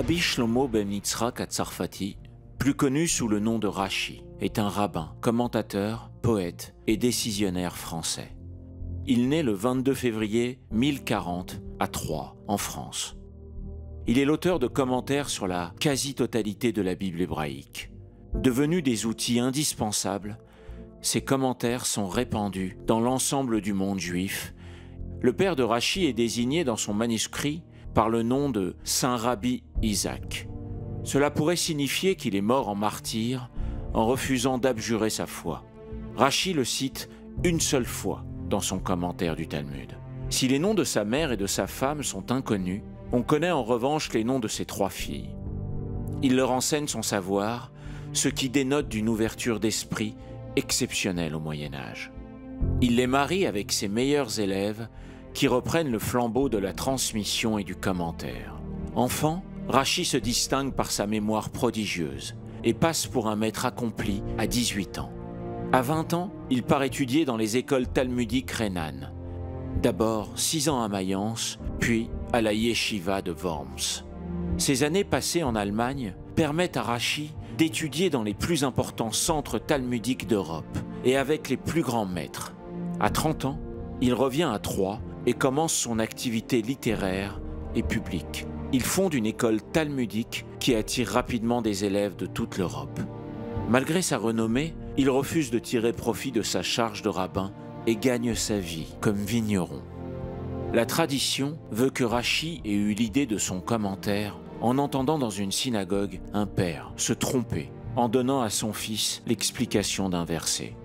Rabbi Shlomo ben Yitzhak Hatzarfati, plus connu sous le nom de Rashi, est un rabbin, commentateur, poète et décisionnaire français. Il naît le 22 février 1040 à Troyes, en France. Il est l'auteur de commentaires sur la quasi-totalité de la Bible hébraïque. Devenus des outils indispensables, ces commentaires sont répandus dans l'ensemble du monde juif. Le père de Rashi est désigné dans son manuscrit par le nom de Saint Rabbi Isaac. Cela pourrait signifier qu'il est mort en martyr en refusant d'abjurer sa foi. Rashi le cite une seule fois dans son commentaire du Talmud. Si les noms de sa mère et de sa femme sont inconnus, on connaît en revanche les noms de ses 3 filles. Il leur enseigne son savoir, ce qui dénote d'une ouverture d'esprit exceptionnelle au Moyen-Âge. Il les marie avec ses meilleurs élèves qui reprennent le flambeau de la transmission et du commentaire. Enfant, Rashi se distingue par sa mémoire prodigieuse et passe pour un maître accompli à 18 ans. À 20 ans, il part étudier dans les écoles talmudiques rhénanes. D'abord 6 ans à Mayence, puis à la Yeshiva de Worms. Ces années passées en Allemagne permettent à Rashi d'étudier dans les plus importants centres talmudiques d'Europe et avec les plus grands maîtres. À 30 ans, il revient à Troyes et commence son activité littéraire et publique. Il fonde une école talmudique qui attire rapidement des élèves de toute l'Europe. Malgré sa renommée, il refuse de tirer profit de sa charge de rabbin et gagne sa vie comme vigneron. La tradition veut que Rashi ait eu l'idée de son commentaire en entendant dans une synagogue un père se tromper en donnant à son fils l'explication d'un verset.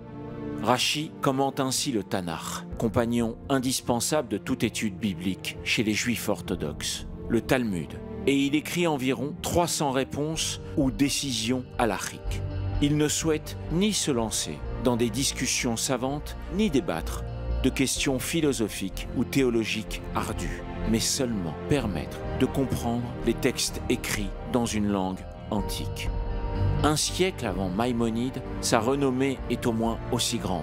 Rashi commente ainsi le Tanakh, compagnon indispensable de toute étude biblique chez les Juifs orthodoxes, le Talmud, et il écrit environ 300 réponses ou décisions halachiques. Il ne souhaite ni se lancer dans des discussions savantes, ni débattre de questions philosophiques ou théologiques ardues, mais seulement permettre de comprendre les textes écrits dans une langue antique. Un siècle avant Maïmonide, sa renommée est au moins aussi grande.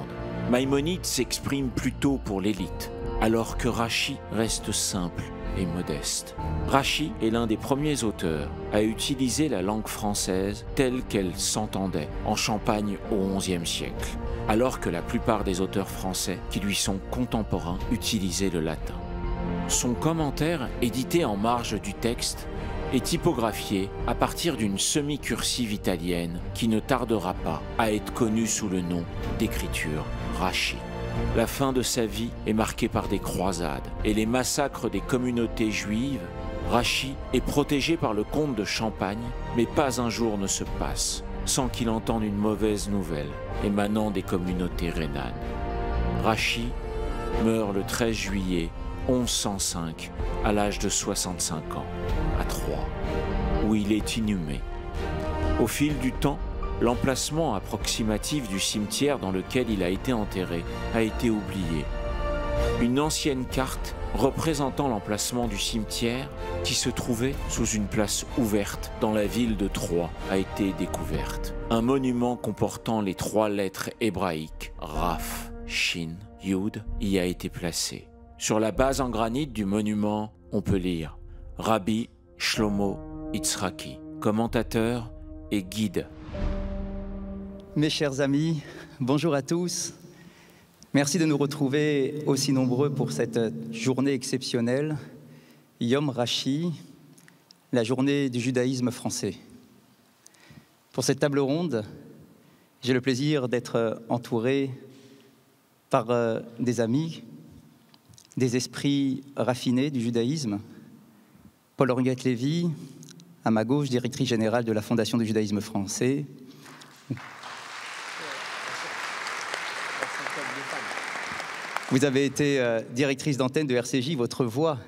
Maïmonide s'exprime plutôt pour l'élite, alors que Rashi reste simple et modeste. Rashi est l'un des premiers auteurs à utiliser la langue française telle qu'elle s'entendait en Champagne au XIe siècle, alors que la plupart des auteurs français qui lui sont contemporains utilisaient le latin. Son commentaire, édité en marge du texte, est typographié à partir d'une semi-cursive italienne qui ne tardera pas à être connue sous le nom d'écriture Rashi. La fin de sa vie est marquée par des croisades et les massacres des communautés juives. Rashi est protégé par le comte de Champagne, mais pas un jour ne se passe sans qu'il entende une mauvaise nouvelle émanant des communautés rhénanes. Rashi meurt le 13 juillet 1105 à l'âge de 65 ans, à Troyes, où il est inhumé. Au fil du temps, l'emplacement approximatif du cimetière dans lequel il a été enterré a été oublié. Une ancienne carte représentant l'emplacement du cimetière, qui se trouvait sous une place ouverte dans la ville de Troyes, a été découverte. Un monument comportant les 3 lettres hébraïques Raf, Shin, Yud y a été placé. Sur la base en granit du monument, on peut lire Rabbi Shlomo Yitzhaki, commentateur et guide. Mes chers amis, bonjour à tous. Merci de nous retrouver aussi nombreux pour cette journée exceptionnelle, Yom Rashi, la journée du judaïsme français. Pour cette table ronde, j'ai le plaisir d'être entouré par des amis, des esprits raffinés du judaïsme. Paul-Henriette Lévy, à ma gauche, directrice générale de la Fondation du judaïsme français. Vous avez été directrice d'antenne de RCJ, votre voix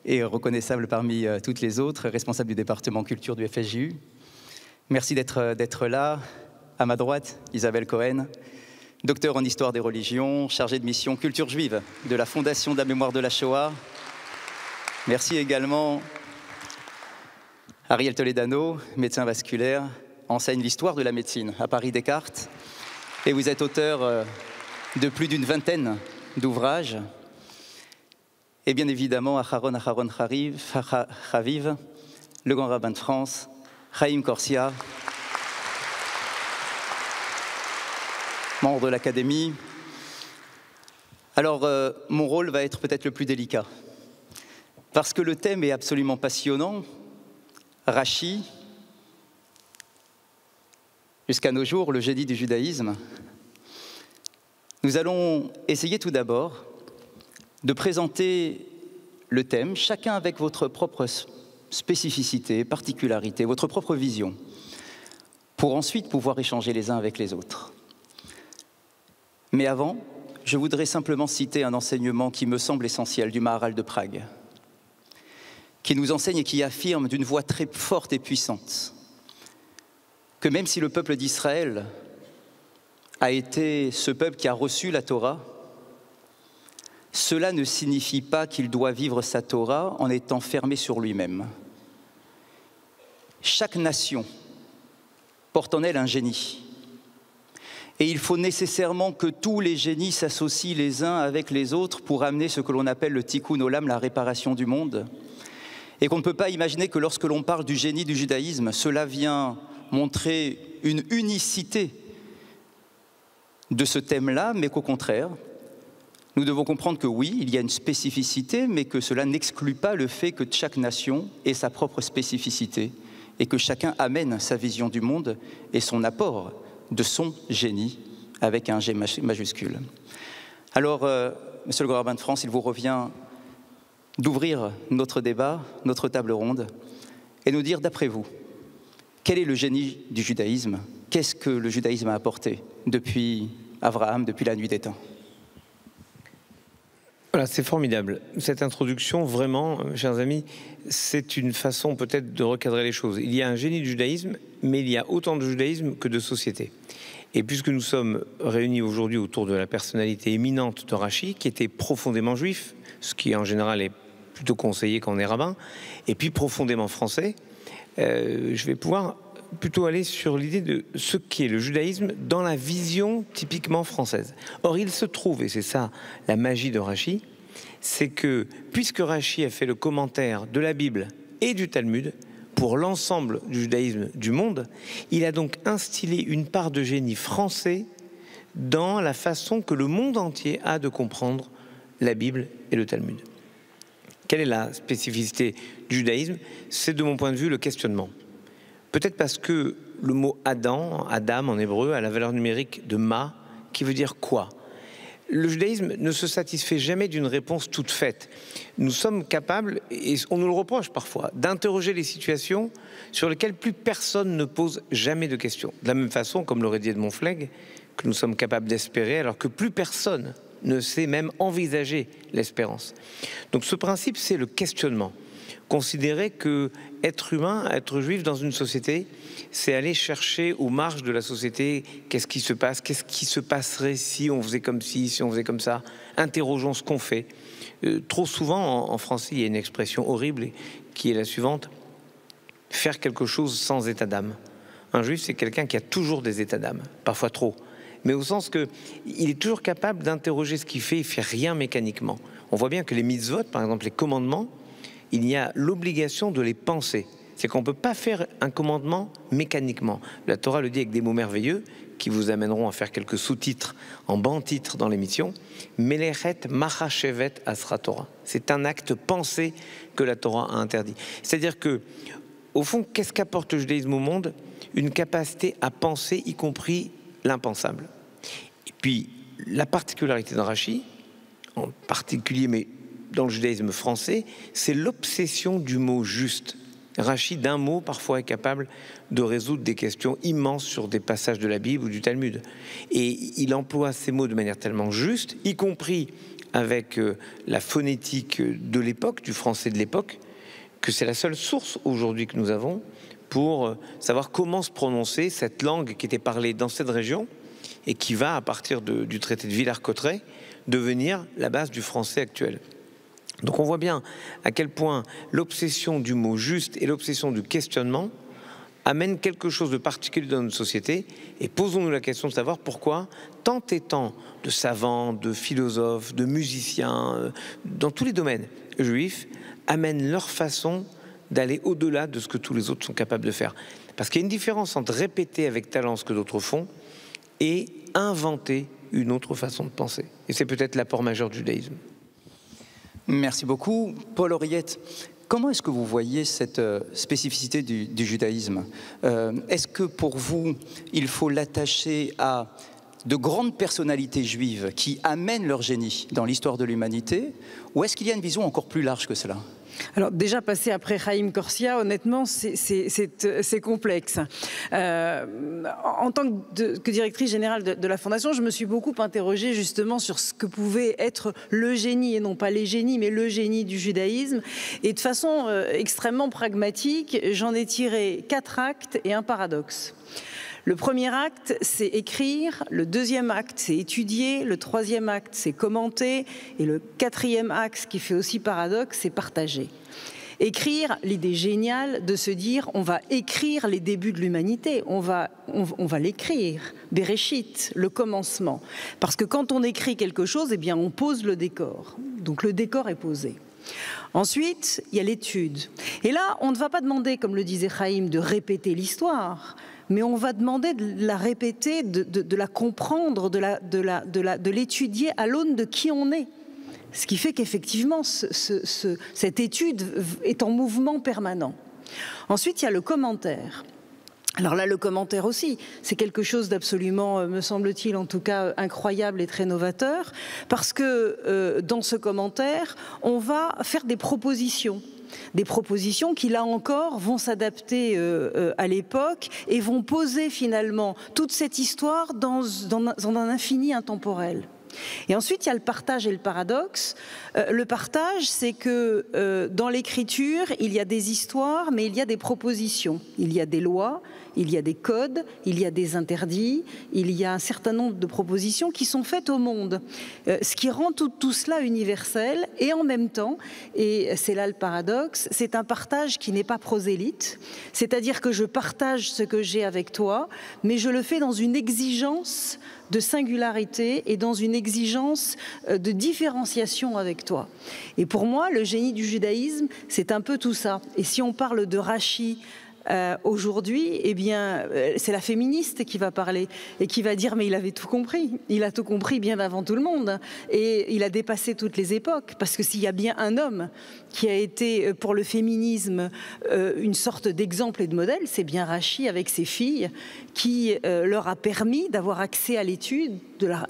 est reconnaissable parmi toutes les autres, responsable du département culture du FSJU. Merci d'être là. À ma droite, Isabelle Cohen, docteur en histoire des religions, chargée de mission culture juive de la Fondation de la mémoire de la Shoah. Merci également Ariel Toledano, médecin vasculaire, enseigne l'histoire de la médecine à Paris Descartes. Et vous êtes auteur de plus d'une vingtaine d'ouvrages. Et bien évidemment, Aharon Chaviv, le grand rabbin de France, Chaim Corsia, membre de l'Académie. Alors, mon rôle va être peut-être le plus délicat, parce que le thème est absolument passionnant. Rachi, jusqu'à nos jours, le génie du judaïsme. Nous allons essayer tout d'abord de présenter le thème, chacun avec votre propre spécificité, particularité, votre propre vision, pour ensuite pouvoir échanger les uns avec les autres. Mais avant, je voudrais simplement citer un enseignement qui me semble essentiel du Maharal de Prague, qui nous enseigne et qui affirme d'une voix très forte et puissante que même si le peuple d'Israël a été ce peuple qui a reçu la Torah, cela ne signifie pas qu'il doit vivre sa Torah en étant fermé sur lui-même. Chaque nation porte en elle un génie. Et il faut nécessairement que tous les génies s'associent les uns avec les autres pour amener ce que l'on appelle le tikkun olam, la réparation du monde. Et qu'on ne peut pas imaginer que lorsque l'on parle du génie du judaïsme, cela vient montrer une unicité de ce thème-là, mais qu'au contraire, nous devons comprendre que oui, il y a une spécificité, mais que cela n'exclut pas le fait que chaque nation ait sa propre spécificité et que chacun amène sa vision du monde et son apport de son génie avec un G majuscule. Alors, Monsieur le grand rabbin de France, il vous revient d'ouvrir notre débat, notre table ronde, et nous dire, d'après vous, quel est le génie du judaïsme? Qu'est-ce que le judaïsme a apporté depuis Abraham, depuis la nuit des temps? Voilà, c'est formidable. Cette introduction, vraiment, chers amis, c'est une façon peut-être de recadrer les choses. Il y a un génie du judaïsme, mais il y a autant de judaïsme que de société. Et puisque nous sommes réunis aujourd'hui autour de la personnalité éminente de Rachi, qui était profondément juif, ce qui en général est plutôt conseillé quand on est rabbin, et puis profondément français, je vais pouvoir plutôt aller sur l'idée de ce qu'est le judaïsme dans la vision typiquement française. Or, il se trouve, et c'est ça la magie de Rachi, c'est que puisque Rachi a fait le commentaire de la Bible et du Talmud pour l'ensemble du judaïsme du monde, il a donc instillé une part de génie français dans la façon que le monde entier a de comprendre la Bible et le Talmud. Quelle est la spécificité du judaïsme? C'est de mon point de vue le questionnement. Peut-être parce que le mot Adam en hébreu, a la valeur numérique de ma, qui veut dire quoi? Le judaïsme ne se satisfait jamais d'une réponse toute faite. Nous sommes capables, et on nous le reproche parfois, d'interroger les situations sur lesquelles plus personne ne pose jamais de questions. De la même façon, comme l'aurait dit Edmond Flegg, que nous sommes capables d'espérer alors que plus personne ne sait même envisager l'espérance. Donc ce principe, c'est le questionnement. Considérer que être humain, être juif dans une société, c'est aller chercher aux marges de la société qu'est-ce qui se passe, qu'est-ce qui se passerait si on faisait comme ci, si on faisait comme ça. Interrogeons ce qu'on fait. Trop souvent, en français, il y a une expression horrible qui est la suivante: faire quelque chose sans état d'âme. Un juif, c'est quelqu'un qui a toujours des états d'âme, parfois trop, mais au sens que il est toujours capable d'interroger ce qu'il fait, il ne fait rien mécaniquement. On voit bien que les mitzvot, par exemple les commandements, il y a l'obligation de les penser. C'est qu'on ne peut pas faire un commandement mécaniquement. La Torah le dit avec des mots merveilleux qui vous amèneront à faire quelques sous-titres en banc-titres dans l'émission. Melechet machashevet asra Torah. C'est un acte pensé que la Torah a interdit. C'est-à-dire que, au fond, qu'est-ce qu'apporte le judaïsme au monde? Une capacité à penser, y compris l'impensable. Et puis, la particularité de Rachi, en particulier, mais dans le judaïsme français, c'est l'obsession du mot juste. Rachi, d'un mot, parfois est capable de résoudre des questions immenses sur des passages de la Bible ou du Talmud. Et il emploie ces mots de manière tellement juste, y compris avec la phonétique de l'époque, du français de l'époque, que c'est la seule source aujourd'hui que nous avons pour savoir comment se prononcer cette langue qui était parlée dans cette région et qui va, à partir du traité de Villers-Cotterêts, devenir la base du français actuel. Donc on voit bien à quel point l'obsession du mot juste et l'obsession du questionnement amènent quelque chose de particulier dans notre société. Et posons-nous la question de savoir pourquoi tant et tant de savants, de philosophes, de musiciens, dans tous les domaines juifs, amènent leur façon d'aller au-delà de ce que tous les autres sont capables de faire. Parce qu'il y a une différence entre répéter avec talent ce que d'autres font et inventer une autre façon de penser. Et c'est peut-être l'apport majeur du judaïsme. Merci beaucoup. Paul Henriette, comment est-ce que vous voyez cette spécificité du judaïsme? Est-ce que pour vous, il faut l'attacher à de grandes personnalités juives qui amènent leur génie dans l'histoire de l'humanité, ou est-ce qu'il y a une vision encore plus large que cela? Alors déjà, passer après Chaim Corsia, honnêtement, c'est complexe. En tant que directrice générale de la Fondation, je me suis beaucoup interrogée justement sur ce que pouvait être le génie, et non pas les génies, mais le génie du judaïsme. Et de façon extrêmement pragmatique, j'en ai tiré 4 actes et un paradoxe. Le premier acte, c'est écrire, le deuxième acte, c'est étudier, le troisième acte, c'est commenter, et le quatrième acte, qui fait aussi paradoxe, c'est partager. Écrire, l'idée géniale de se dire on va écrire les débuts de l'humanité, on va l'écrire, Bereshit, le commencement. Parce que quand on écrit quelque chose, eh bien on pose le décor. Donc le décor est posé. Ensuite, il y a l'étude. Et là, on ne va pas demander, comme le disait Chaim, de répéter l'histoire, mais on va demander de la répéter, de la comprendre, de l'étudier à l'aune de qui on est. Ce qui fait qu'effectivement, cette étude est en mouvement permanent. Ensuite, il y a le commentaire. Alors là, le commentaire aussi, c'est quelque chose d'absolument, me semble-t-il, en tout cas, incroyable et très novateur, parce que dans ce commentaire, on va faire des propositions qui, là encore, vont s'adapter à l'époque et vont poser finalement toute cette histoire dans un infini intemporel. Et ensuite, il y a le partage et le paradoxe. Le partage, c'est que dans l'écriture, il y a des histoires, mais il y a des propositions. Il y a des lois, il y a des codes, il y a des interdits, il y a un certain nombre de propositions qui sont faites au monde. Ce qui rend tout cela universel, et en même temps, et c'est là le paradoxe, c'est un partage qui n'est pas prosélyte, c'est-à-dire que je partage ce que j'ai avec toi, mais je le fais dans une exigence de singularité et dans une exigence de différenciation avec toi. Et pour moi, le génie du judaïsme, c'est un peu tout ça. Et si on parle de Rashi aujourd'hui, eh bien, c'est la féministe qui va parler et qui va dire mais il avait tout compris. Il a tout compris bien avant tout le monde et il a dépassé toutes les époques. Parce que s'il y a bien un homme qui a été pour le féminisme une sorte d'exemple et de modèle, c'est bien Rashi avec ses filles qui leur a permis d'avoir accès à l'étude,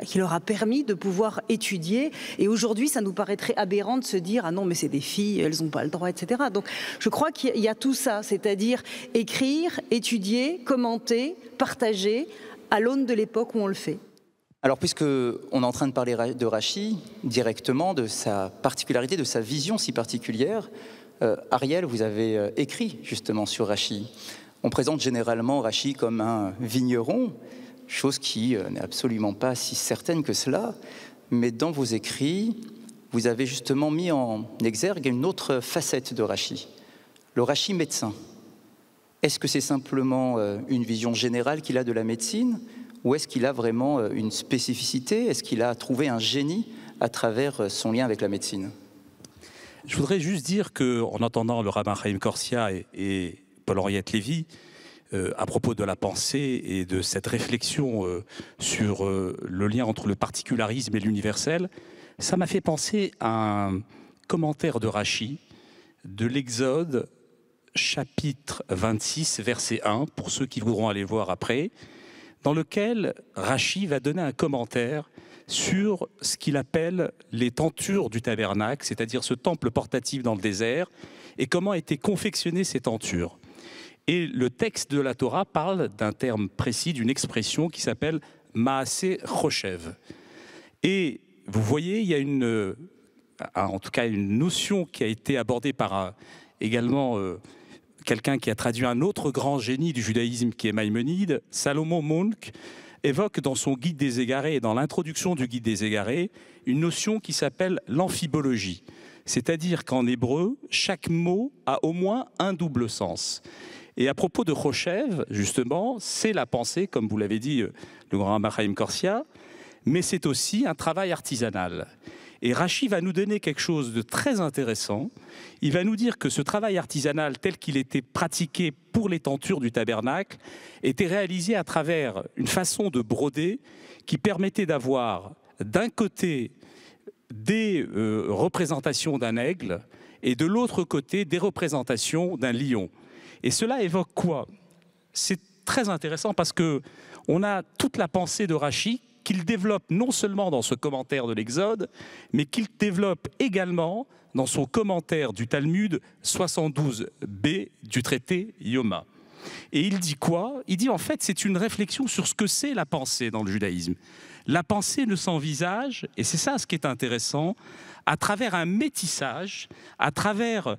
qui leur a permis de pouvoir étudier. Et aujourd'hui, ça nous paraîtrait aberrant de se dire ah non mais c'est des filles, elles n'ont pas le droit, etc. Donc je crois qu'il y a tout ça, c'est-à-dire écrire, étudier, commenter, partager à l'aune de l'époque où on le fait. Alors, puisqu'on est en train de parler de Rashi, directement, de sa particularité, de sa vision si particulière, Ariel, vous avez écrit justement sur Rashi. On présente généralement Rashi comme un vigneron, chose qui n'est absolument pas si certaine que cela, mais dans vos écrits, vous avez justement mis en exergue une autre facette de Rashi, le Rashi médecin. Est-ce que c'est simplement une vision générale qu'il a de la médecine ou est-ce qu'il a vraiment une spécificité? Est-ce qu'il a trouvé un génie à travers son lien avec la médecine? Je voudrais juste dire qu'en entendant le rabbin Chaim Corsia et Paul Henriette Lévy, à propos de la pensée et de cette réflexion sur le lien entre le particularisme et l'universel, ça m'a fait penser à un commentaire de Rashi, de l'Exode, chapitre 26, verset 1, pour ceux qui voudront aller voir après, dans lequel Rashi va donner un commentaire sur ce qu'il appelle les tentures du tabernacle, c'est-à-dire ce temple portatif dans le désert, et comment étaient confectionnées ces tentures. Et le texte de la Torah parle d'un terme précis, d'une expression qui s'appelle « Maaseh Choshev ». Et vous voyez, il y a en tout cas une notion qui a été abordée par également quelqu'un qui a traduit un autre grand génie du judaïsme qui est Maïmonide. Salomon Munk évoque dans son Guide des égarés et dans l'introduction du Guide des égarés une notion qui s'appelle l'amphibologie. C'est-à-dire qu'en hébreu, chaque mot a au moins un double sens. Et à propos de Choshev, justement, c'est la pensée, comme vous l'avez dit, le grand rabbin Chaim Corsia, mais c'est aussi un travail artisanal. Et Rachid va nous donner quelque chose de très intéressant. Il va nous dire que ce travail artisanal tel qu'il était pratiqué pour les tentures du tabernacle était réalisé à travers une façon de broder qui permettait d'avoir d'un côté des représentations d'un aigle et de l'autre côté des représentations d'un lion. Et cela évoque quoi? C'est très intéressant parce qu'on a toute la pensée de Rachid qu'il développe non seulement dans ce commentaire de l'Exode, mais qu'il développe également dans son commentaire du Talmud 72b du traité Yoma. Et il dit quoi? Il dit en fait c'est une réflexion sur ce que c'est la pensée dans le judaïsme. La pensée ne s'envisage, et c'est ça ce qui est intéressant, à travers un métissage, à travers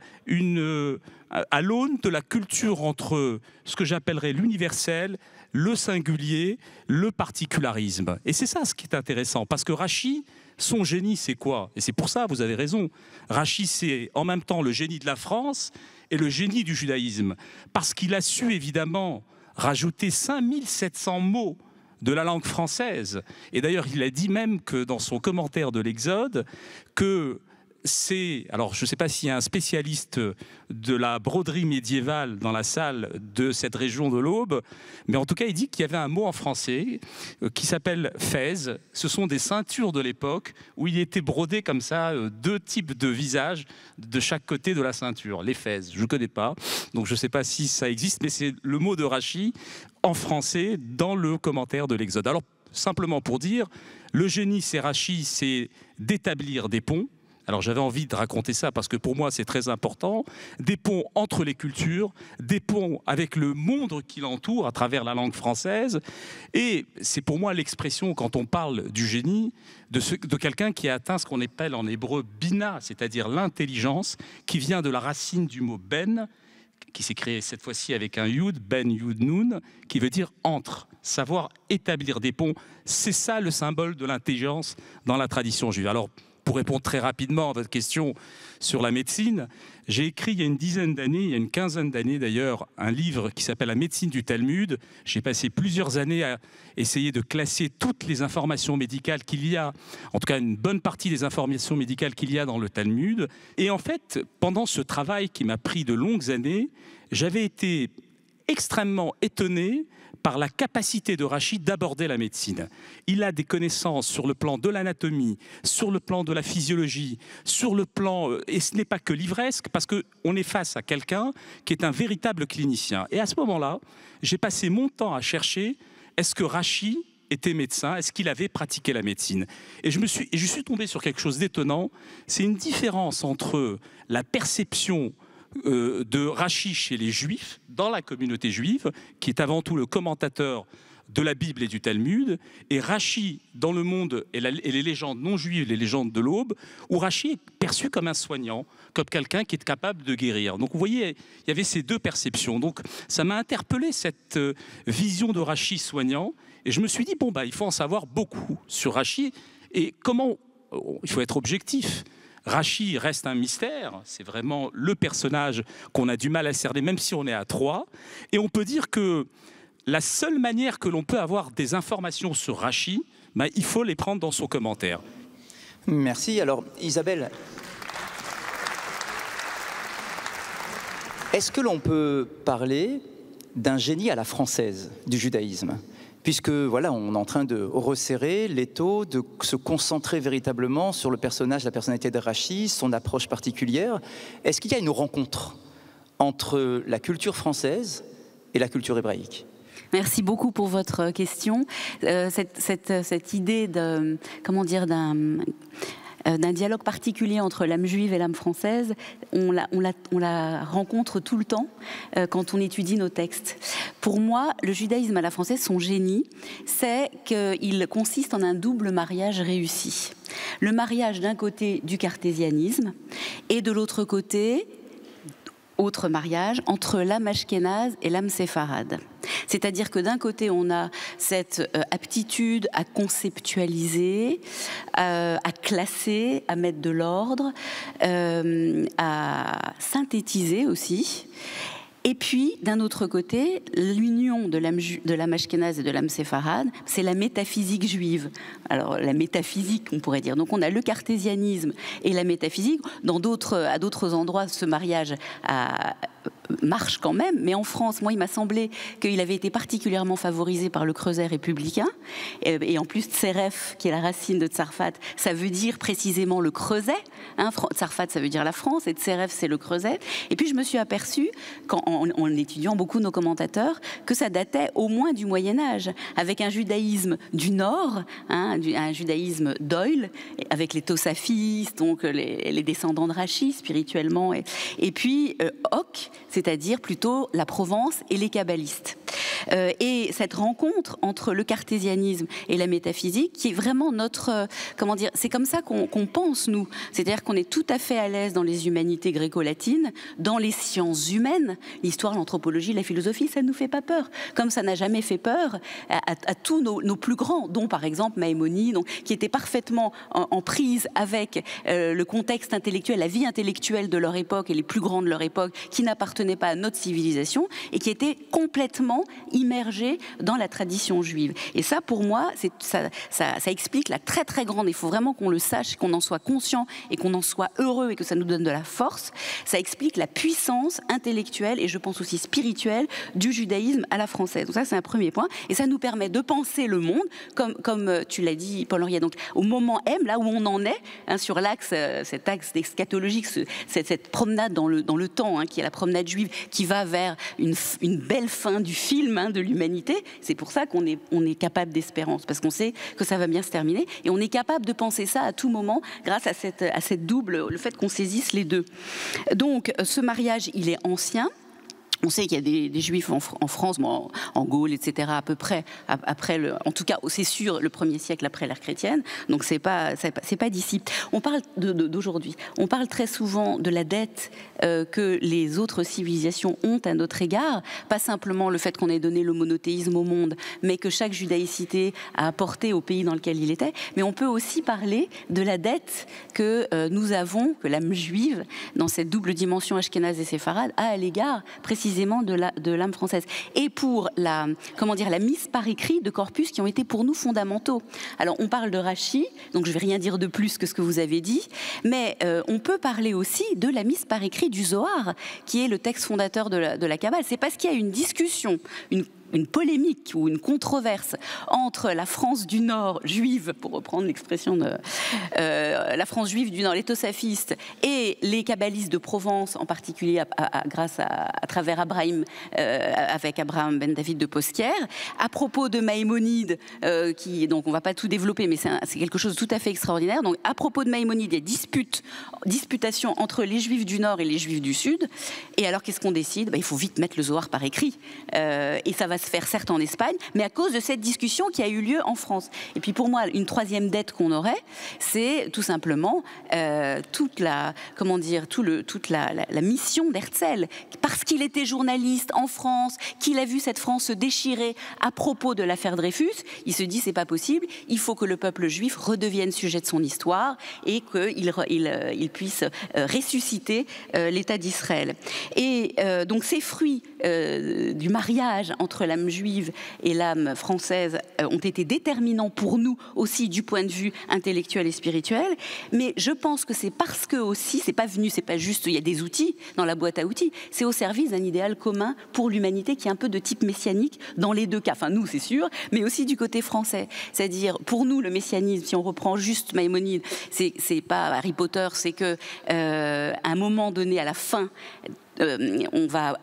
à l'aune de la culture entre ce que j'appellerais l'universel, le singulier, le particularisme. Et c'est ça ce qui est intéressant, parce que Rachid, son génie, c'est quoi? Et c'est pour ça, vous avez raison, Rachid, c'est en même temps le génie de la France et le génie du judaïsme, parce qu'il a su évidemment rajouter 5700 mots de la langue française. Et d'ailleurs, il a dit même que dans son commentaire de l'Exode, que c'est... Alors, je ne sais pas s'il y a un spécialiste de la broderie médiévale dans la salle de cette région de l'Aube, mais en tout cas, il dit qu'il y avait un mot en français qui s'appelle fez. Ce sont des ceintures de l'époque où il était brodé comme ça, deux types de visages de chaque côté de la ceinture. Les fez, je ne connais pas, donc je ne sais pas si ça existe, mais c'est le mot de Rachid en français dans le commentaire de l'Exode. Alors, simplement pour dire, le génie, c'est Rachid, c'est d'établir des ponts. Alors j'avais envie de raconter ça parce que pour moi c'est très important, des ponts entre les cultures, des ponts avec le monde qui l'entoure à travers la langue française, et c'est pour moi l'expression quand on parle du génie, de quelqu'un qui a atteint ce qu'on appelle en hébreu bina, c'est-à-dire l'intelligence qui vient de la racine du mot ben, qui s'est créé cette fois-ci avec un yud, ben yud nun, qui veut dire entre, savoir établir des ponts, c'est ça le symbole de l'intelligence dans la tradition juive. Alors, pour répondre très rapidement à votre question sur la médecine, j'ai écrit il y a une dizaine d'années, il y a une quinzaine d'années d'ailleurs, un livre qui s'appelle « La médecine du Talmud ». J'ai passé plusieurs années à essayer de classer toutes les informations médicales qu'il y a, en tout cas une bonne partie des informations médicales qu'il y a dans le Talmud. Et en fait, pendant ce travail qui m'a pris de longues années, j'avais été extrêmement étonné par la capacité de Rachid d'aborder la médecine. Il a des connaissances sur le plan de l'anatomie, sur le plan de la physiologie, sur le plan... Et ce n'est pas que livresque, parce qu'on est face à quelqu'un qui est un véritable clinicien. Et à ce moment-là, j'ai passé mon temps à chercher, est-ce que Rachid était médecin, est-ce qu'il avait pratiqué la médecine? Et je suis tombé sur quelque chose d'étonnant, c'est une différence entre la perception de Rachid chez les Juifs, dans la communauté juive, qui est avant tout le commentateur de la Bible et du Talmud, et Rachid dans le monde et les légendes non juives, les légendes de l'Aube, où Rachid est perçu comme un soignant, comme quelqu'un qui est capable de guérir. Donc vous voyez, il y avait ces deux perceptions. Donc ça m'a interpellé cette vision de Rachid soignant, et je me suis dit, bon, il faut en savoir beaucoup sur Rachid, et comment, il faut être objectif. Rachid reste un mystère, c'est vraiment le personnage qu'on a du mal à cerner, même si on est à 3. Et on peut dire que la seule manière que l'on peut avoir des informations sur Rachid, il faut les prendre dans son commentaire. Merci. Alors, Isabelle, est-ce que l'on peut parler d'un génie à la française du judaïsme ? Puisque voilà, on est en train de resserrer l'étau, de se concentrer véritablement sur le personnage, la personnalité de Rachid, son approche particulière. Est-ce qu'il y a une rencontre entre la culture française et la culture hébraïque ? Merci beaucoup pour votre question. Cette idée de, comment dire, d'un dialogue particulier entre l'âme juive et l'âme française, on la rencontre tout le temps quand on étudie nos textes. Pour moi, le judaïsme à la française, son génie, c'est qu'il consiste en un double mariage réussi. Le mariage d'un côté du cartésianisme et de l'autre côté, autre mariage, entre l'âme ashkénaze et l'âme séfarade. C'est-à-dire que d'un côté, on a cette aptitude à conceptualiser, à classer, à mettre de l'ordre, à synthétiser aussi. Et puis, d'un autre côté, l'union de l'âme ashkénaze et de l'âme séfarade, c'est la métaphysique juive. Alors, la métaphysique, on pourrait dire. Donc, on a le cartésianisme et la métaphysique. À d'autres endroits, ce mariage marche quand même, mais en France, moi, il m'a semblé qu'il avait été particulièrement favorisé par le creuset républicain. Et en plus, Tseref, qui est la racine de Tzarfat, ça veut dire précisément le creuset. Tzarfat, ça veut dire la France, et Tseref, c'est le creuset. Et puis, je me suis aperçue, en étudiant beaucoup nos commentateurs, que ça datait au moins du Moyen-Âge, avec un judaïsme du Nord, un judaïsme d'Oil, avec les Tosafistes, donc les descendants de Rachi, spirituellement, et puis Hoc, c'est-à-dire plutôt la Provence et les kabbalistes. Et cette rencontre entre le cartésianisme et la métaphysique, qui est vraiment notre, c'est comme ça qu'on pense, nous. C'est-à-dire qu'on est tout à fait à l'aise dans les humanités gréco-latines, dans les sciences humaines, l'histoire, l'anthropologie, la philosophie, ça ne nous fait pas peur. Comme ça n'a jamais fait peur à tous nos plus grands, dont par exemple Maïmonide, qui était parfaitement en prise avec le contexte intellectuel, la vie intellectuelle de leur époque et les plus grands de leur époque, qui n'appartenaient pas à notre civilisation et qui étaient complètement immergés dans la tradition juive. Et ça, pour moi, ça explique la très très grande, il faut vraiment qu'on le sache, qu'on en soit conscient et qu'on en soit heureux et que ça nous donne de la force, ça explique la puissance intellectuelle et je pense aussi spirituelle du judaïsme à la française. Donc ça, c'est un premier point. Et ça nous permet de penser le monde, comme tu l'as dit, Paul-Henri, donc au moment M, là où on en est, sur l'axe, cet axe eschatologique, cette promenade dans le temps, qui est la promenade juive, qui va vers une belle fin du film de l'humanité. C'est pour ça qu'on est capable d'espérance, parce qu'on sait que ça va bien se terminer, et on est capable de penser ça à tout moment, grâce à cette double, le fait qu'on saisisse les deux. Donc, ce mariage, il est ancien. On sait qu'il y a des juifs en France, en Gaule, etc., à peu près, en tout cas, c'est sûr, le 1er siècle après l'ère chrétienne, donc c'est pas d'ici. On parle d'aujourd'hui. On parle très souvent de la dette que les autres civilisations ont à notre égard, pas simplement le fait qu'on ait donné le monothéisme au monde, mais que chaque judaïcité a apporté au pays dans lequel il était, mais on peut aussi parler de la dette que nous avons, que l'âme juive, dans cette double dimension ashkénaze et séfarade, a à l'égard, précisément, de l'âme française, et pour la mise par écrit de corpus qui ont été pour nous fondamentaux. Alors on parle de Rachi, donc je ne vais rien dire de plus que ce que vous avez dit, mais on peut parler aussi de la mise par écrit du Zohar, qui est le texte fondateur de la Kabbale. C'est parce qu'il y a une discussion, une polémique ou une controverse entre la France du Nord juive, pour reprendre l'expression de la France juive du Nord, les Tosafistes, et les kabbalistes de Provence, en particulier à travers Abraham, avec Abraham ben David de Posquière, à propos de Maïmonide, donc on ne va pas tout développer, mais c'est quelque chose de tout à fait extraordinaire. Donc à propos de Maïmonide, il y a disputation entre les Juifs du Nord et les Juifs du Sud. Et alors qu'est-ce qu'on décide ? Il faut vite mettre le Zohar par écrit, et ça va se faire certes en Espagne, mais à cause de cette discussion qui a eu lieu en France. Et puis pour moi, une troisième dette qu'on aurait, c'est tout simplement toute la mission d'Herzl, parce qu'il était journaliste en France, qu'il a vu cette France se déchirer à propos de l'affaire Dreyfus, il se dit c'est pas possible, il faut que le peuple juif redevienne sujet de son histoire et qu'il puisse ressusciter l'État d'Israël. Et donc ces fruits du mariage entre l'âme juive et l'âme française ont été déterminants pour nous aussi du point de vue intellectuel et spirituel, mais je pense que c'est parce que aussi, c'est pas juste il y a des outils dans la boîte à outils, c'est au service d'un idéal commun pour l'humanité qui est un peu de type messianique dans les deux cas, enfin nous c'est sûr, mais aussi du côté français, c'est-à-dire pour nous le messianisme, si on reprend juste Maïmonide, c'est pas Harry Potter, c'est que à un moment donné, à la fin, on va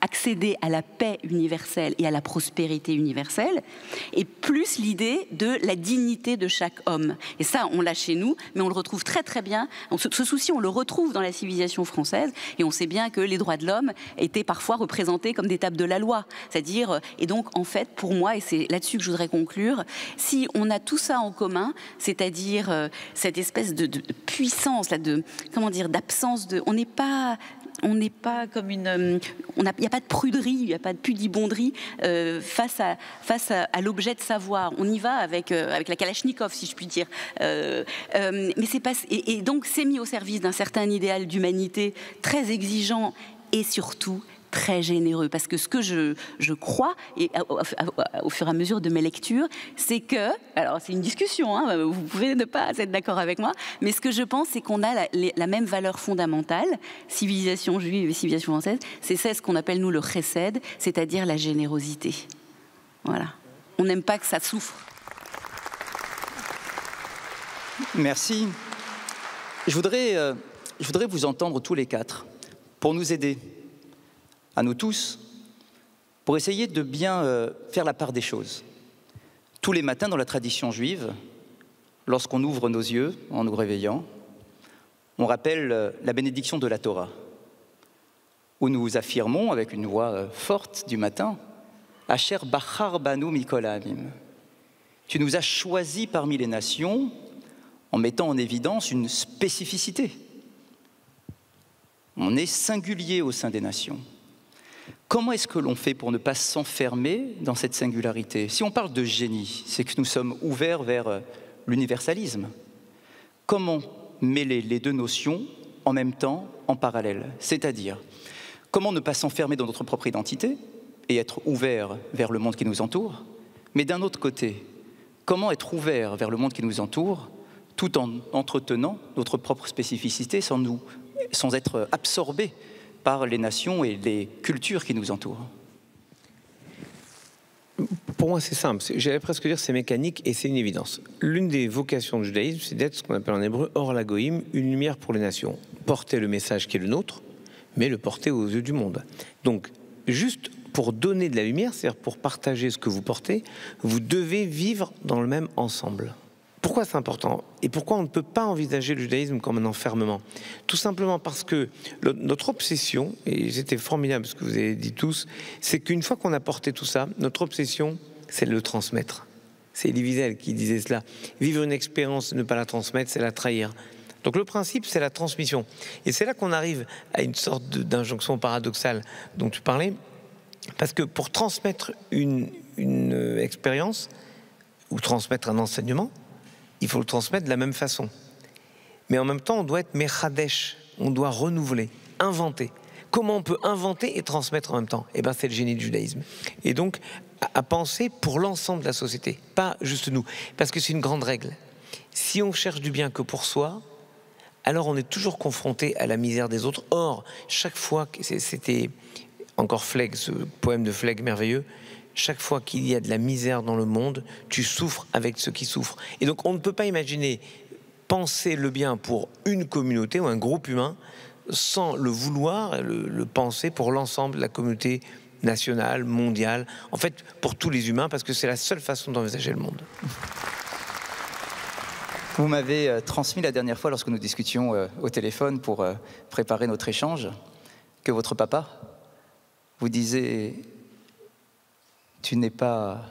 accéder à la paix universelle et à la prospérité universelle, et plus l'idée de la dignité de chaque homme. Et ça, on l'a chez nous, mais on le retrouve très très bien. Ce souci, on le retrouve dans la civilisation française, et on sait bien que les droits de l'homme étaient parfois représentés comme des tables de la loi. C'est-à-dire, et donc en fait, pour moi, et c'est là-dessus que je voudrais conclure, si on a tout ça en commun, c'est-à-dire cette espèce de puissance, là, d'absence de... On n'est pas comme il n'y a pas de pruderie, il n'y a pas de pudibonderie face à l'objet de savoir. On y va avec la Kalachnikov, si je puis dire. Mais c'est pas, et donc c'est mis au service d'un certain idéal d'humanité très exigeant et surtout très généreux, parce que ce que je crois, et au fur et à mesure de mes lectures, c'est que, alors c'est une discussion, hein, vous pouvez ne pas être d'accord avec moi, mais ce que je pense, c'est qu'on a la même valeur fondamentale, civilisation juive et civilisation française, c'est ce qu'on appelle nous le chesed, c'est-à-dire la générosité. Voilà. On n'aime pas que ça souffre. Merci. Je voudrais vous entendre tous les quatre pour nous aider, à nous tous, pour essayer de bien faire la part des choses. Tous les matins dans la tradition juive, lorsqu'on ouvre nos yeux en nous réveillant, on rappelle la bénédiction de la Torah, où nous affirmons avec une voix forte du matin « Asher bachar banu mikol ha'amim » Tu nous as choisis parmi les nations en mettant en évidence une spécificité. On est singulier au sein des nations. Comment est-ce que l'on fait pour ne pas s'enfermer dans cette singularité? Si on parle de génie, c'est que nous sommes ouverts vers l'universalisme. Comment mêler les deux notions en même temps, en parallèle? C'est-à-dire, comment ne pas s'enfermer dans notre propre identité et être ouvert vers le monde qui nous entoure, mais d'un autre côté, comment être ouvert vers le monde qui nous entoure tout en entretenant notre propre spécificité sans être absorbé par les nations et les cultures qui nous entourent? Pour moi, c'est simple. J'allais presque dire c'est mécanique et c'est une évidence. L'une des vocations du judaïsme, c'est d'être ce qu'on appelle en hébreu Or Lagoïm, une lumière pour les nations. Porter le message qui est le nôtre, mais le porter aux yeux du monde. Donc, juste pour donner de la lumière, c'est-à-dire pour partager ce que vous portez, vous devez vivre dans le même ensemble. Pourquoi c'est important? Et pourquoi on ne peut pas envisager le judaïsme comme un enfermement? Tout simplement parce que notre obsession, et c'était formidable ce que vous avez dit tous, c'est qu'une fois qu'on a porté tout ça, notre obsession, c'est de le transmettre. C'est Elie Wiesel qui disait cela. Vivre une expérience, ne pas la transmettre, c'est la trahir. Donc le principe, c'est la transmission. Et c'est là qu'on arrive à une sorte d'injonction paradoxale dont tu parlais. Parce que pour transmettre une expérience ou transmettre un enseignement, il faut le transmettre de la même façon. Mais en même temps, on doit être mechadesh, on doit renouveler, inventer. Comment on peut inventer et transmettre en même temps? Eh bien, c'est le génie du judaïsme. Et donc, à penser pour l'ensemble de la société, pas juste nous. Parce que c'est une grande règle. Si on cherche du bien que pour soi, alors on est toujours confronté à la misère des autres. Or, chaque fois, c'était encore Flegg, ce poème de Flegg merveilleux, chaque fois qu'il y a de la misère dans le monde, tu souffres avec ceux qui souffrent. Et donc on ne peut pas imaginer penser le bien pour une communauté ou un groupe humain sans le vouloir, le penser pour l'ensemble de la communauté nationale, mondiale, en fait pour tous les humains, parce que c'est la seule façon d'envisager le monde. Vous m'avez transmis la dernière fois, lorsque nous discutions au téléphone pour préparer notre échange, que votre papa vous disait « tu n'es pas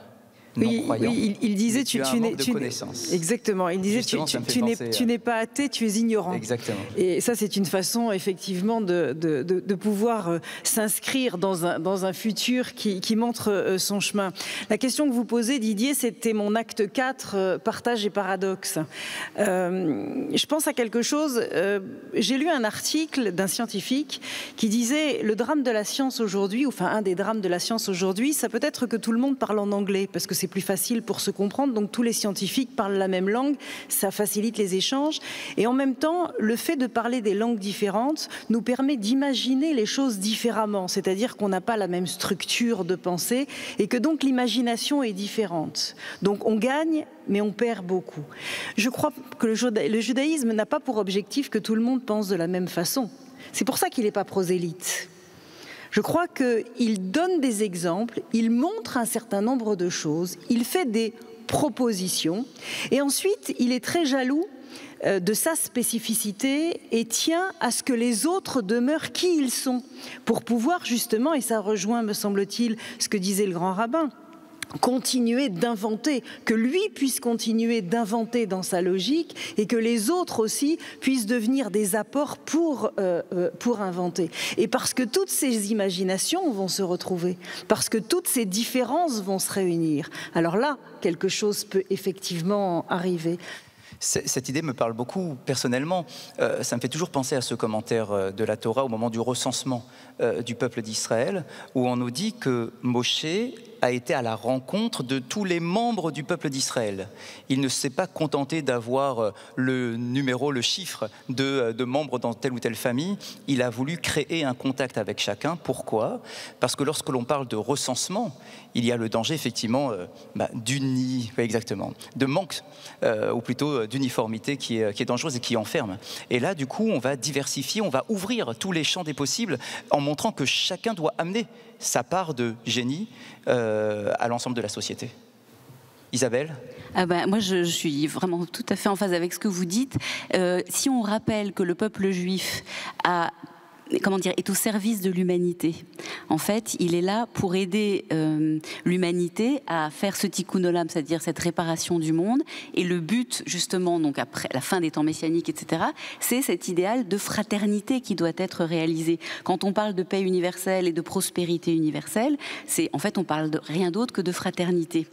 non-croyant ». Oui, il disait tu as un manque de connaissances. Exactement, il disait tu n'es pas athée, tu es ignorant. Exactement. Et ça, c'est une façon effectivement de pouvoir s'inscrire dans un futur qui montre son chemin. La question que vous posez, Didier, c'était mon acte 4, partage et paradoxe. Je pense à quelque chose, j'ai lu un article d'un scientifique qui disait le drame de la science aujourd'hui, enfin un des drames de la science aujourd'hui, ça peut être que tout le monde parle en anglais, parce que c'est plus facile pour se comprendre, donc tous les scientifiques parlent la même langue, ça facilite les échanges, et en même temps, le fait de parler des langues différentes nous permet d'imaginer les choses différemment, c'est-à-dire qu'on n'a pas la même structure de pensée, et que donc l'imagination est différente. Donc on gagne, mais on perd beaucoup. Je crois que le judaïsme n'a pas pour objectif que tout le monde pense de la même façon. C'est pour ça qu'il n'est pas prosélyte. Je crois qu'il donne des exemples, il montre un certain nombre de choses, il fait des propositions, et ensuite il est très jaloux de sa spécificité et tient à ce que les autres demeurent qui ils sont, pour pouvoir justement, et ça rejoint, me semble-t-il, ce que disait le grand rabbin, continuer d'inventer, que lui puisse continuer d'inventer dans sa logique et que les autres aussi puissent devenir des apports pour inventer. Et parce que toutes ces imaginations vont se retrouver, parce que toutes ces différences vont se réunir, alors là, quelque chose peut effectivement arriver. Cette idée me parle beaucoup personnellement. Ça me fait toujours penser à ce commentaire de la Torah au moment du recensement du peuple d'Israël, où on nous dit que Moshe a été à la rencontre de tous les membres du peuple d'Israël. Il ne s'est pas contenté d'avoir le numéro, le chiffre de membres dans telle ou telle famille. Il a voulu créer un contact avec chacun. Pourquoi? Parce que lorsque l'on parle de recensement, il y a le danger effectivement de manque, ou plutôt d'uniformité qui est dangereuse et qui enferme. Et là, du coup, on va diversifier, on va ouvrir tous les champs des possibles en montrant que chacun doit amener sa part de génie à l'ensemble de la société. Isabelle? Moi, je suis vraiment tout à fait en phase avec ce que vous dites. Si on rappelle que le peuple juif est au service de l'humanité. En fait, il est là pour aider l'humanité à faire ce tikkun olam, c'est-à-dire cette réparation du monde. Et le but, justement, donc après la fin des temps messianiques, etc., c'est cet idéal de fraternité qui doit être réalisé. Quand on parle de paix universelle et de prospérité universelle, en fait, on parle de rien d'autre que de fraternité.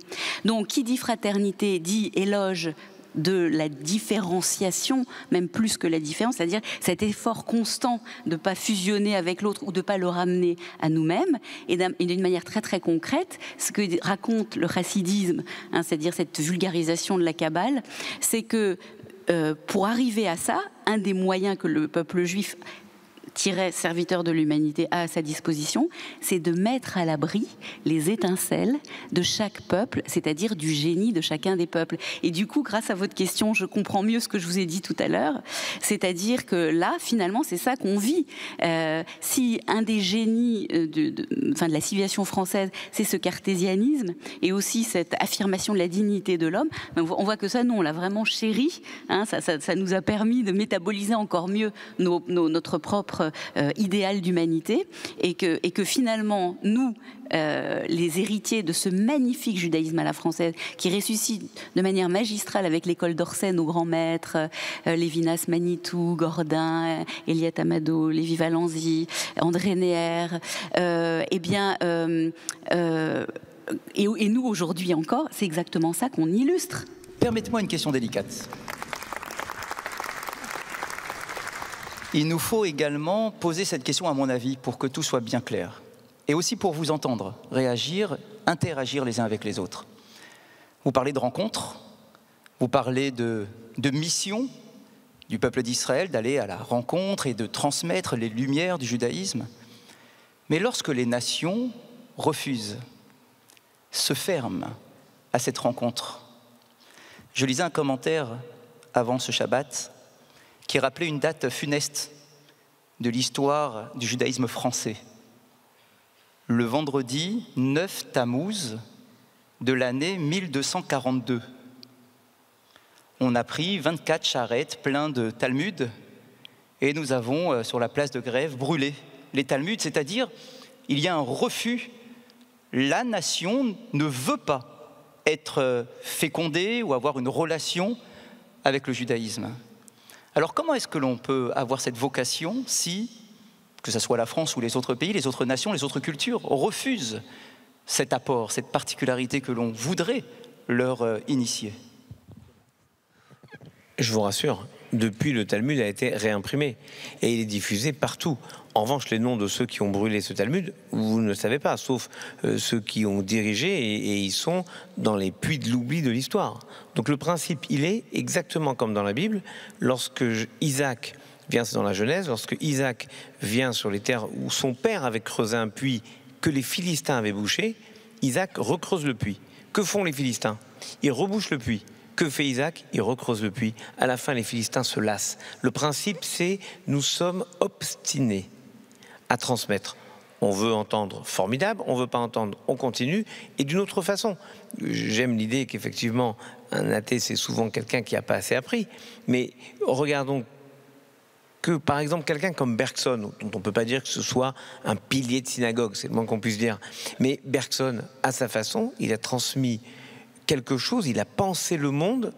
Donc, qui dit fraternité dit éloge de la différenciation, même plus que la différence, c'est-à-dire cet effort constant de ne pas fusionner avec l'autre ou de ne pas le ramener à nous-mêmes, et d'une manière très très concrète, ce que raconte le chassidisme, c'est-à-dire cette vulgarisation de la Kabbale, c'est que pour arriver à ça, un des moyens que le peuple juif serviteur de l'humanité a à sa disposition, c'est de mettre à l'abri les étincelles de chaque peuple, c'est-à-dire du génie de chacun des peuples. Et du coup, grâce à votre question, je comprends mieux ce que je vous ai dit tout à l'heure, c'est-à-dire que là, finalement, c'est ça qu'on vit. Si un des génies de la civilisation française, c'est ce cartésianisme et aussi cette affirmation de la dignité de l'homme, on voit que ça, nous, on l'a vraiment chéri. Ça nous a permis de métaboliser encore mieux notre propre idéal d'humanité, et que finalement, nous, les héritiers de ce magnifique judaïsme à la française, qui ressuscite de manière magistrale avec l'école d'Orsay, nos grands maîtres, Lévinas Manitou, Gordin, Eliette Amado, Lévi Valenzy, André Neher, et nous, aujourd'hui encore, c'est exactement ça qu'on illustre. Permettez-moi une question délicate. Il nous faut également poser cette question, à mon avis, pour que tout soit bien clair. Et aussi pour vous entendre, réagir, interagir les uns avec les autres. Vous parlez de rencontres, vous parlez de mission du peuple d'Israël, d'aller à la rencontre et de transmettre les lumières du judaïsme. Mais lorsque les nations refusent, se ferment à cette rencontre, je lisais un commentaire avant ce Shabbat qui rappelait une date funeste de l'histoire du judaïsme français. Le vendredi 9 Tammuz de l'année 1242. On a pris 24 charrettes pleines de Talmud et nous avons, sur la place de Grève, brûlé les Talmuds, c'est-à-dire il y a un refus. La nation ne veut pas être fécondée ou avoir une relation avec le judaïsme. Alors comment est-ce que l'on peut avoir cette vocation si, que ce soit la France ou les autres pays, les autres nations, les autres cultures, refusent cet apport, cette particularité que l'on voudrait leur initier? Je vous rassure, depuis le Talmud a été réimprimé et il est diffusé partout. En revanche, les noms de ceux qui ont brûlé ce Talmud, vous ne le savez pas, sauf ceux qui ont dirigé et ils sont dans les puits de l'oubli de l'histoire. Donc le principe, il est exactement comme dans la Bible. Lorsque Isaac vient, c'est dans la Genèse, lorsque Isaac vient sur les terres où son père avait creusé un puits que les Philistins avaient bouché, Isaac recreuse le puits. Que font les Philistins? Ils rebouchent le puits. Que fait Isaac? Il recreuse le puits. À la fin, les Philistins se lassent. Le principe, c'est nous sommes obstinés à transmettre. On veut entendre, formidable. On ne veut pas entendre, on continue. Et d'une autre façon. J'aime l'idée qu'effectivement, un athée, c'est souvent quelqu'un qui n'a pas assez appris. Mais regardons que, par exemple, quelqu'un comme Bergson, dont on ne peut pas dire que ce soit un pilier de synagogue, c'est le moins qu'on puisse dire. Mais Bergson, à sa façon, il a transmis quelque chose, il a pensé le monde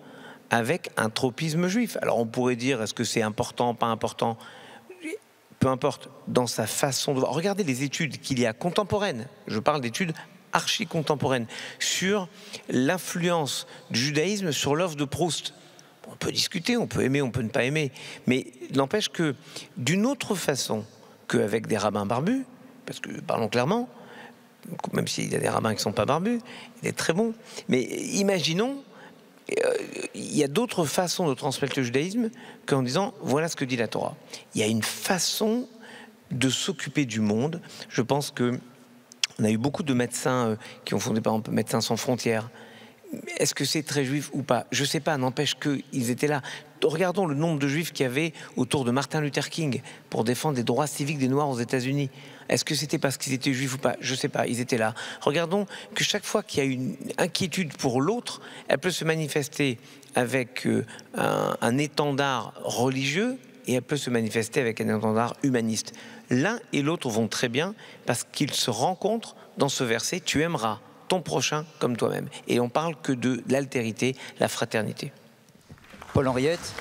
avec un tropisme juif. Alors on pourrait dire, est-ce que c'est important, pas important? Peu importe, dans sa façon de voir. Regardez les études qu'il y a contemporaines, je parle d'études archi-contemporaines, sur l'influence du judaïsme sur l'œuvre de Proust. On peut discuter, on peut aimer, on peut ne pas aimer. Mais n'empêche que d'une autre façon qu'avec des rabbins barbus, parce que parlons clairement, même s'il y a des rabbins qui ne sont pas barbus, il est très bon. Mais imaginons, il y a d'autres façons de transmettre le judaïsme qu'en disant voilà ce que dit la Torah. Il y a une façon de s'occuper du monde. Je pense que on a eu beaucoup de médecins qui ont fondé par exemple Médecins sans frontières. Est-ce que c'est très juif ou pas? Je ne sais pas, n'empêche qu'ils étaient là. Regardons le nombre de juifs qu'il y avait autour de Martin Luther King pour défendre les droits civiques des Noirs aux États-Unis. Est-ce que c'était parce qu'ils étaient juifs ou pas? Je ne sais pas, ils étaient là. Regardons que chaque fois qu'il y a une inquiétude pour l'autre, elle peut se manifester avec un étendard religieux et elle peut se manifester avec un étendard humaniste. L'un et l'autre vont très bien parce qu'ils se rencontrent dans ce verset « Tu aimeras ton prochain comme toi-même ». Et on parle que de l'altérité, la fraternité. Paul Henriette,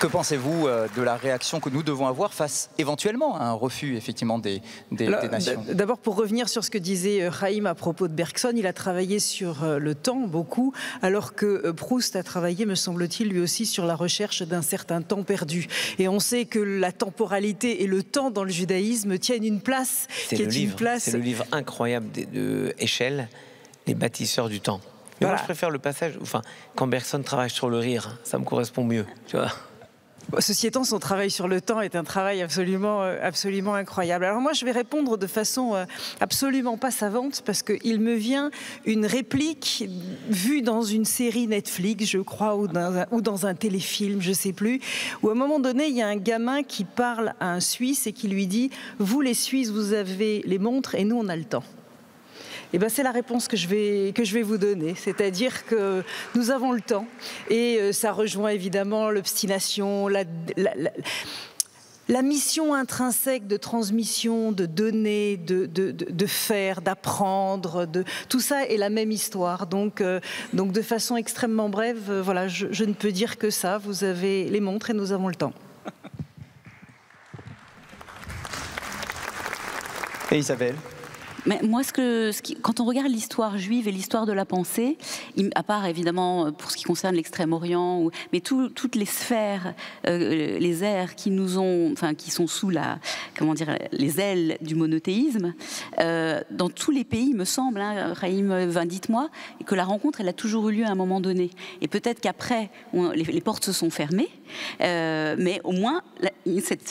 que pensez-vous de la réaction que nous devons avoir face éventuellement à un refus effectivement des nations? D'abord, pour revenir sur ce que disait Chaim à propos de Bergson, il a travaillé sur le temps beaucoup, alors que Proust a travaillé, me semble-t-il, lui aussi sur la recherche d'un certain temps perdu. Et on sait que la temporalité et le temps dans le judaïsme tiennent une place qui est une place... C'est le livre incroyable de Échelle, Les bâtisseurs du temps. Mais voilà. Moi, je préfère le passage, enfin, quand Bergson travaille sur le rire, ça me correspond mieux, tu vois. Ceci étant, son travail sur le temps est un travail absolument incroyable. Alors moi, je vais répondre de façon absolument pas savante parce qu'il me vient une réplique vue dans une série Netflix, je crois, ou dans un téléfilm, je sais plus, où à un moment donné, il y a un gamin qui parle à un Suisse et qui lui dit « Vous, les Suisses, vous avez les montres et nous, on a le temps ». Eh ben, c'est la réponse que je vais vous donner, c'est-à-dire que nous avons le temps et ça rejoint évidemment l'obstination, la mission intrinsèque de transmission, de donner, de faire, d'apprendre, tout ça est la même histoire. Donc de façon extrêmement brève, voilà, je ne peux dire que ça, vous avez les montres et nous avons le temps. Et Isabelle? Mais moi, quand on regarde l'histoire juive et l'histoire de la pensée, à part évidemment pour ce qui concerne l'Extrême-Orient, mais toutes les sphères, les aires qui qui sont sous les ailes du monothéisme, dans tous les pays, il me semble, Chaim, dites-moi, que la rencontre, elle a toujours eu lieu à un moment donné. Et peut-être qu'après, les portes se sont fermées, mais au moins cette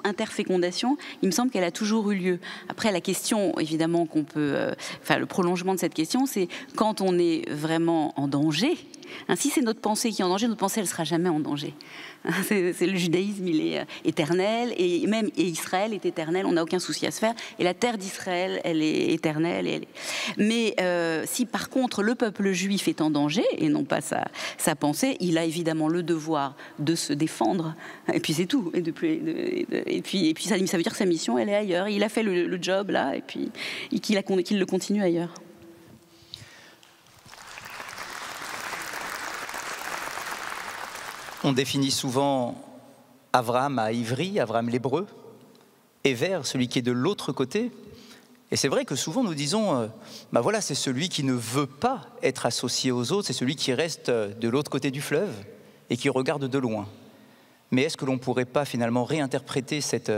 interfécondation, il me semble qu'elle a toujours eu lieu. Après, la question, évidemment, qu'on peut, le prolongement de cette question, c'est quand on est vraiment en danger. Si c'est notre pensée qui est en danger, notre pensée, elle ne sera jamais en danger. C'est le judaïsme, il est éternel, et Israël est éternel, on n'a aucun souci à se faire, et la terre d'Israël, elle est éternelle. Mais si par contre le peuple juif est en danger, et non pas sa pensée, il a évidemment le devoir de se défendre, et puis c'est tout. Et puis ça veut dire que sa mission, elle est ailleurs. Il a fait le job là, et puis qu'il le continue ailleurs. On définit souvent Abraham à Ivry, Abraham l'hébreu, et vers celui qui est de l'autre côté. Et c'est vrai que souvent nous disons, voilà, c'est celui qui ne veut pas être associé aux autres, c'est celui qui reste de l'autre côté du fleuve et qui regarde de loin. Mais est-ce que l'on ne pourrait pas finalement réinterpréter cette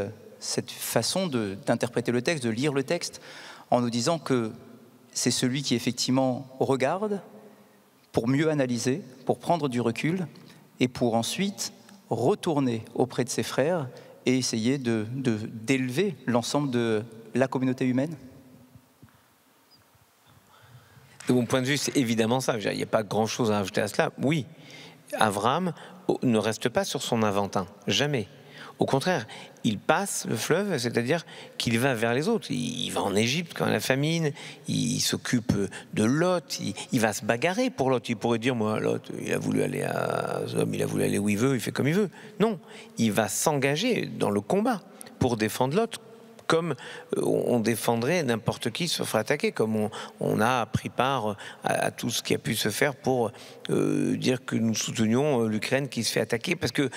façon d'interpréter le texte, de lire le texte, en nous disant que c'est celui qui effectivement regarde pour mieux analyser, pour prendre du recul, et pour ensuite retourner auprès de ses frères et essayer d'élever l'ensemble de la communauté humaine? De mon point de vue, c'est évidemment ça. Il n'y a pas grand-chose à ajouter à cela. Oui, Abraham ne reste pas sur son Aventin, jamais. Au contraire, il passe le fleuve, c'est-à-dire qu'il va vers les autres. Il va en Égypte quand il y a la famine, il s'occupe de Lot, il va se bagarrer pour Lot. Il pourrait dire, moi, Lot, il a voulu aller à Sodome, il a voulu aller où il veut, il fait comme il veut. Non, il va s'engager dans le combat pour défendre Lot comme on défendrait n'importe qui se ferait attaquer, comme on a pris part à tout ce qui a pu se faire pour dire que nous soutenions l'Ukraine qui se fait attaquer, parce que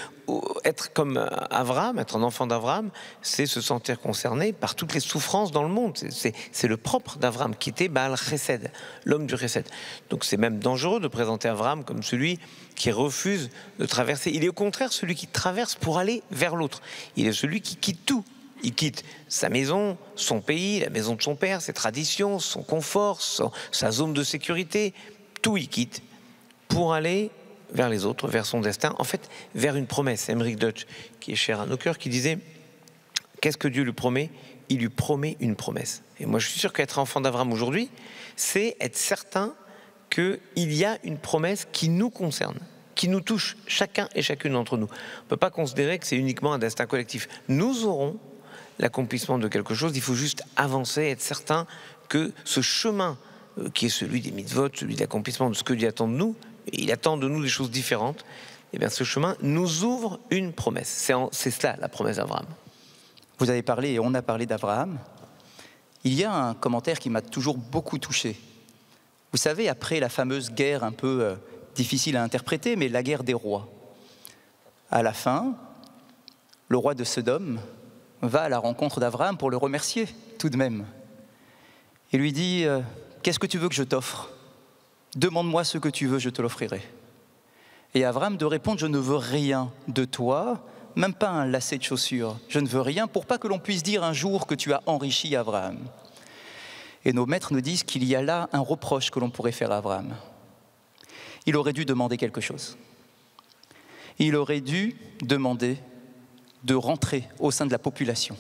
être comme Abraham, être un enfant d'Abraham, c'est se sentir concerné par toutes les souffrances dans le monde. C'est le propre d'Abraham, qui était Baal Chesed, l'homme du Chesed. Donc c'est même dangereux de présenter Abraham comme celui qui refuse de traverser. Il est au contraire celui qui traverse pour aller vers l'autre. Il est celui qui quitte tout. Il quitte sa maison, son pays, la maison de son père, ses traditions, son confort, sa zone de sécurité. Tout il quitte pour aller vers les autres, vers son destin, en fait, vers une promesse. Emmerich Deutsch, qui est cher à nos cœurs, qui disait « Qu'est-ce que Dieu lui promet ? Il lui promet une promesse. » Et moi, je suis sûr qu'être enfant d'Abraham aujourd'hui, c'est être certain qu'il y a une promesse qui nous concerne, qui nous touche, chacun et chacune d'entre nous. On ne peut pas considérer que c'est uniquement un destin collectif. Nous aurons l'accomplissement de quelque chose, il faut juste avancer, être certain que ce chemin qui est celui des mitzvot, celui de l'accomplissement de ce que Dieu attend de nous, il attend de nous des choses différentes, et bien ce chemin nous ouvre une promesse. C'est cela la promesse d'Abraham. Vous avez parlé, et on a parlé d'Abraham. Il y a un commentaire qui m'a toujours beaucoup touché. Vous savez, après la fameuse guerre un peu difficile à interpréter, mais la guerre des rois, à la fin, le roi de Sodome va à la rencontre d'Abraham pour le remercier tout de même. Il lui dit « Qu'est-ce que tu veux que je t'offre ? Demande-moi ce que tu veux, je te l'offrirai. » Et Abraham de répondre « Je ne veux rien de toi, même pas un lacet de chaussures. Je ne veux rien pour pas que l'on puisse dire un jour que tu as enrichi Abraham. » Et nos maîtres nous disent qu'il y a là un reproche que l'on pourrait faire à Abraham. Il aurait dû demander quelque chose. Il aurait dû demander de rentrer au sein de la population.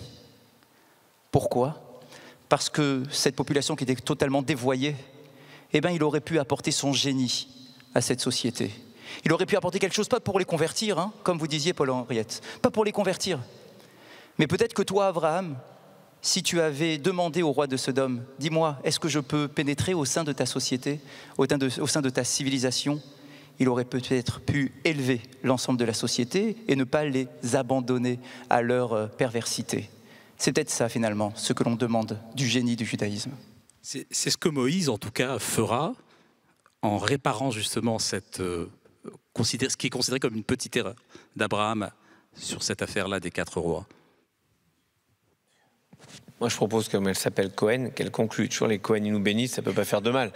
Pourquoi ? Parce que cette population qui était totalement dévoyée, eh bien, il aurait pu apporter son génie à cette société. Il aurait pu apporter quelque chose, pas pour les convertir, hein, comme vous disiez, Paul-Henriette, pas pour les convertir. Mais peut-être que toi, Abraham, si tu avais demandé au roi de Sodome, dis-moi, est-ce que je peux pénétrer au sein de ta société, au sein de ta civilisation ? Il aurait peut-être pu élever l'ensemble de la société et ne pas les abandonner à leur perversité. C'est peut-être ça, finalement, ce que l'on demande du génie du judaïsme. C'est ce que Moïse, en tout cas, fera en réparant justement ce qui est considéré comme une petite erreur d'Abraham sur cette affaire-là des 4 rois. Moi, je propose, comme elle s'appelle Cohen, qu'elle conclue. Toujours les Cohen, ils nous bénissent, ça ne peut pas faire de mal.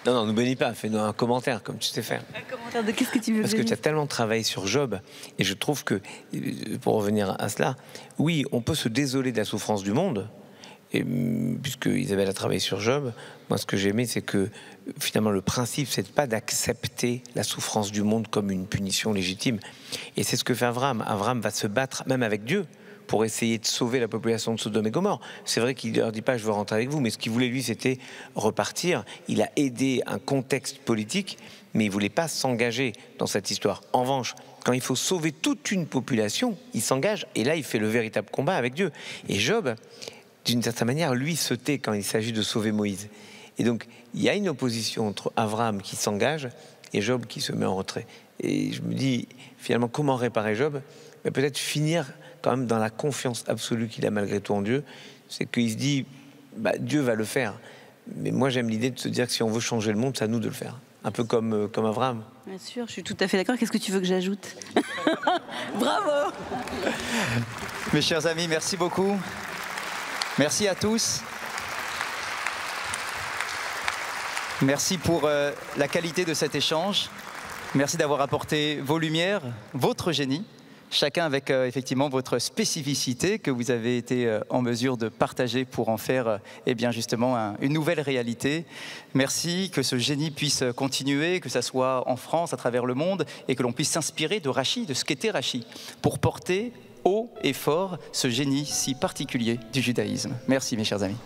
Non, nous bénis pas, fais-nous un commentaire, comme tu sais faire. Un commentaire de qu'est-ce que tu veux? Parce que tu as tellement travaillé sur Job, et je trouve que, pour revenir à cela, oui, on peut se désoler de la souffrance du monde, et puisque Isabelle a travaillé sur Job, moi ce que j'ai aimé, c'est que finalement le principe, c'est pas d'accepter la souffrance du monde comme une punition légitime. Et c'est ce que fait Abraham. Abraham va se battre même avec Dieu pour essayer de sauver la population de Sodome et Gomorrhe. C'est vrai qu'il ne leur dit pas « je veux rentrer avec vous », mais ce qu'il voulait lui, c'était repartir. Il a aidé un contexte politique, mais il ne voulait pas s'engager dans cette histoire. En revanche, quand il faut sauver toute une population, il s'engage, et là, il fait le véritable combat avec Dieu. Et Job, d'une certaine manière, lui se tait quand il s'agit de sauver Moïse. Et donc, il y a une opposition entre Abraham qui s'engage et Job qui se met en retrait. Et je me dis, finalement, comment réparer Job? Peut-être finir quand même dans la confiance absolue qu'il a malgré tout en Dieu. C'est qu'il se dit, Dieu va le faire. Mais moi, j'aime l'idée de se dire que si on veut changer le monde, c'est à nous de le faire. Un peu comme Abraham. Bien sûr, je suis tout à fait d'accord. Qu'est-ce que tu veux que j'ajoute? Bravo! Mes chers amis, merci beaucoup. Merci à tous. Merci pour la qualité de cet échange. Merci d'avoir apporté vos lumières, votre génie, chacun avec effectivement votre spécificité que vous avez été en mesure de partager pour en faire eh bien justement une nouvelle réalité. Merci, que ce génie puisse continuer, que ça soit en France, à travers le monde, et que l'on puisse s'inspirer de Rachi, de ce qu'était Rachi, pour porter haut et fort ce génie si particulier du judaïsme. Merci mes chers amis.